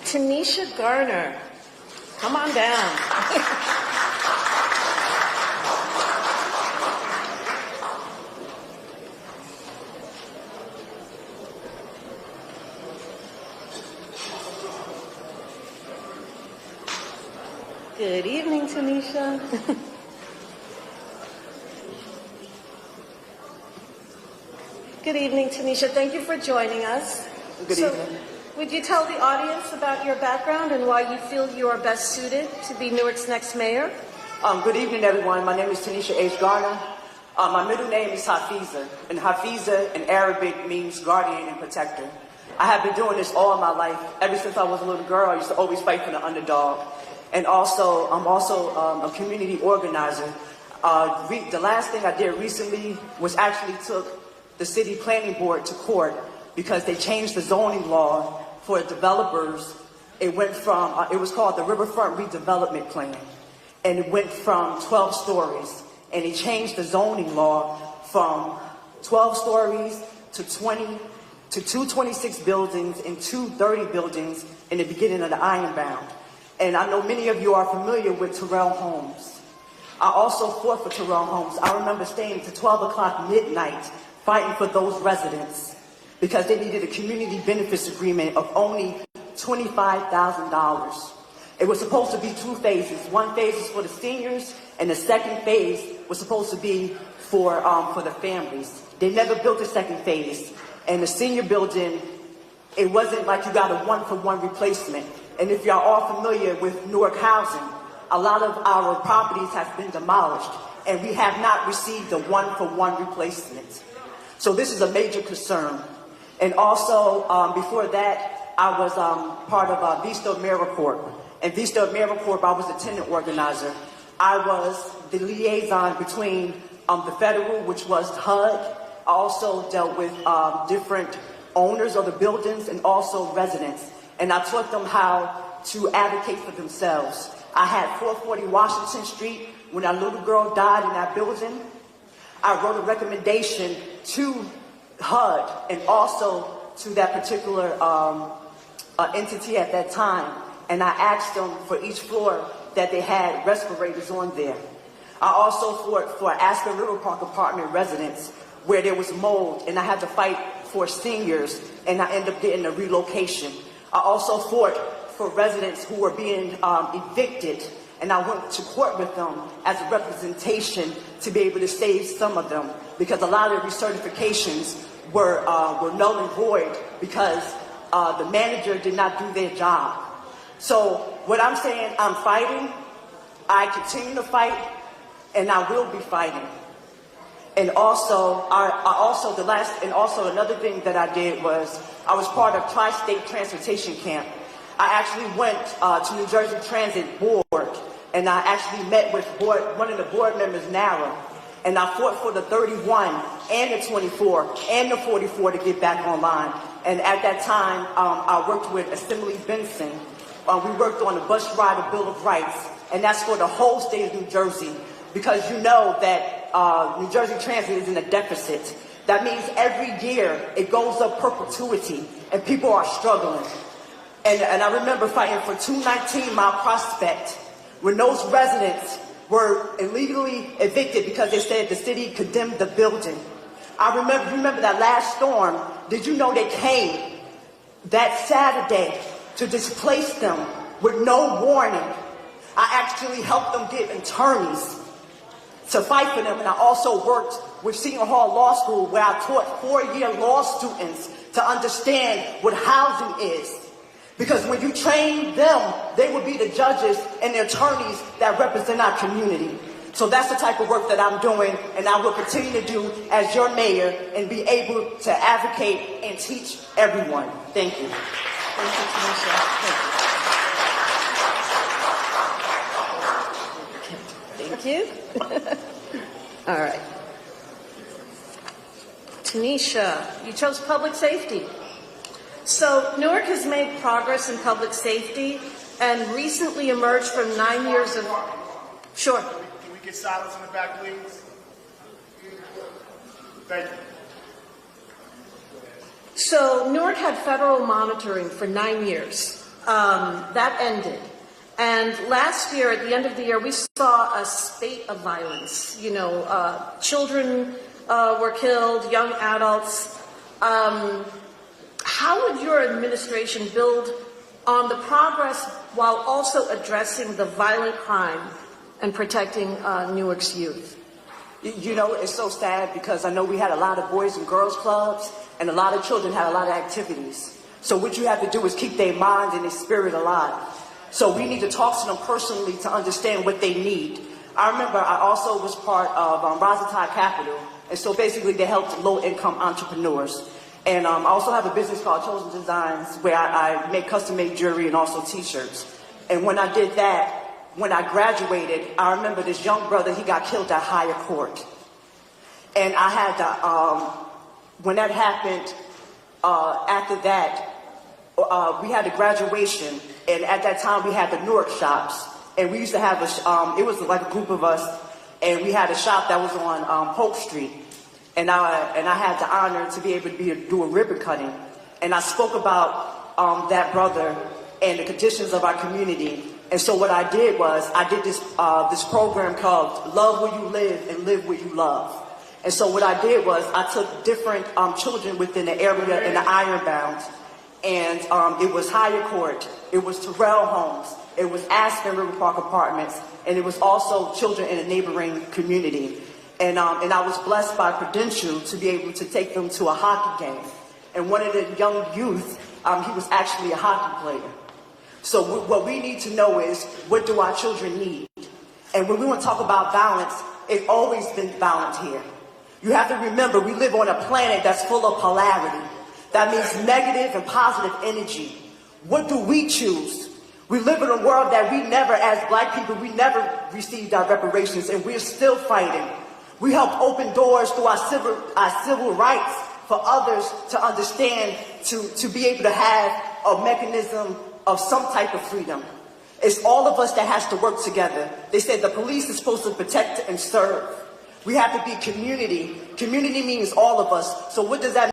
Tanisha Garner, come on down. Good evening, Tanisha. Good evening, Tanisha. Thank you for joining us. Good evening. Would you tell the audience about your background and why you feel you are best suited to be Newark's next mayor? Good evening, everyone. My name is Tanisha H. Garner. My middle name is Hafiza, and Hafiza in Arabic means guardian and protector. I have been doing this all my life. Ever since I was a little girl, I used to always fight for the underdog. And also, I'm also a community organizer. The last thing I did recently was actually took the city planning board to court because they changed the zoning law for developers. It went from, it was called the Riverfront Redevelopment Plan, and it went from 12 stories. And they changed the zoning law from 12 stories to 226 buildings and 230 buildings in the beginning of the Ironbound. And I know many of you are familiar with Terrell Homes. I also fought for Terrell Homes. I remember staying to 12 o'clock midnight fighting for those residents because they needed a community benefits agreement of only $25,000. It was supposed to be two phases. One phase was for the seniors, and the second phase was supposed to be for the families. They never built a second phase. And the senior building, it wasn't like you got a one-for-one replacement. And if y'all are familiar with Newark housing, a lot of our properties have been demolished, and we have not received a one-for-one replacement. So this is a major concern. And also, before that, I was part of Vista AmeriCorp. And Vista AmeriCorp, I was a tenant organizer. I was the liaison between the federal, which was HUD. I also dealt with different owners of the buildings and also residents. And I taught them how to advocate for themselves. I had 440 Washington Street. When that little girl died in that building, I wrote a recommendation to HUD and also to that particular entity at that time. And I asked them for each floor that they had respirators on there. I also fought for Aspen River Park apartment residents where there was mold, and I had to fight for seniors, and I ended up getting a relocation. I also fought for residents who were being evicted, and I went to court with them as a representation to be able to save some of them, because a lot of recertifications were null and void because the manager did not do their job. So what I'm saying, I'm fighting, I continue to fight, and I will be fighting. And also, another thing that I did was I was part of Tri-State Transportation Camp. I actually went to New Jersey Transit Board, and I actually met with one of the board members, Nara, and I fought for the 31 and the 24 and the 44 to get back online. And at that time, I worked with Assembly Benson. We worked on the Bus Rider Bill of Rights, and that's for the whole state of New Jersey, because you know that New Jersey Transit is in a deficit. That means every year it goes up perpetuity, and people are struggling. And I remember fighting for 219 Mile Prospect, when those residents were illegally evicted because they said the city condemned the building. I remember that last storm. Did you know they came that Saturday to displace them with no warning? I actually helped them get attorneys to fight for them, and I also worked with Seton Hall Law School, where I taught four-year law students to understand what housing is. Because when you train them, they will be the judges and the attorneys that represent our community. So that's the type of work that I'm doing, and I will continue to do as your mayor and be able to advocate and teach everyone. Thank you. Thank you, Tanisha. Thank you. All right. Tanisha, you chose public safety. So Newark has made progress in public safety and recently emerged from 9 years of... Sure. Can we get silence in the back, please? Thank you. So Newark had federal monitoring for 9 years. That ended. And last year, at the end of the year, we saw a spate of violence. You know, children were killed, young adults. How would your administration build on the progress while also addressing the violent crime and protecting Newark's youth? You know, it's so sad because I know we had a lot of boys and girls clubs and a lot of children had a lot of activities. So what you have to do is keep their mind and their spirit alive. So we need to talk to them personally to understand what they need. I remember I also was part of Rosentide Capital, and so basically they helped low-income entrepreneurs. And I also have a business called Chosen Designs where I make custom-made jewelry and also t-shirts. And when I did that, when I graduated, I remember this young brother, he got killed at higher court. And I had to, when that happened, after that, we had a graduation, and at that time we had the Newark shops, and we used to have it was like a group of us, and we had a shop that was on Polk Street, and I had the honor to be able to do a ribbon cutting, and I spoke about that brother and the conditions of our community. And so what I did was I did this program called Love Where You Live and Live Where You Love. And so what I did was I took different children within the area in the Ironbound, and it was Higher Court, it was Terrell Homes, it was Aspen River Park Apartments, and it was also children in a neighboring community. And I was blessed by credential to be able to take them to a hockey game. And one of the young youth, he was actually a hockey player. So what we need to know is, what do our children need? And when we want to talk about balance, it's always been balanced here. You have to remember, we live on a planet that's full of polarity. That means negative and positive energy. What do we choose? We live in a world that we never, as black people, we never received our reparations, and we're still fighting. We help open doors through our civil rights for others to understand, to be able to have a mechanism of some type of freedom. It's all of us that has to work together. They said the police is supposed to protect and serve. We have to be community. Community means all of us. So what does that mean?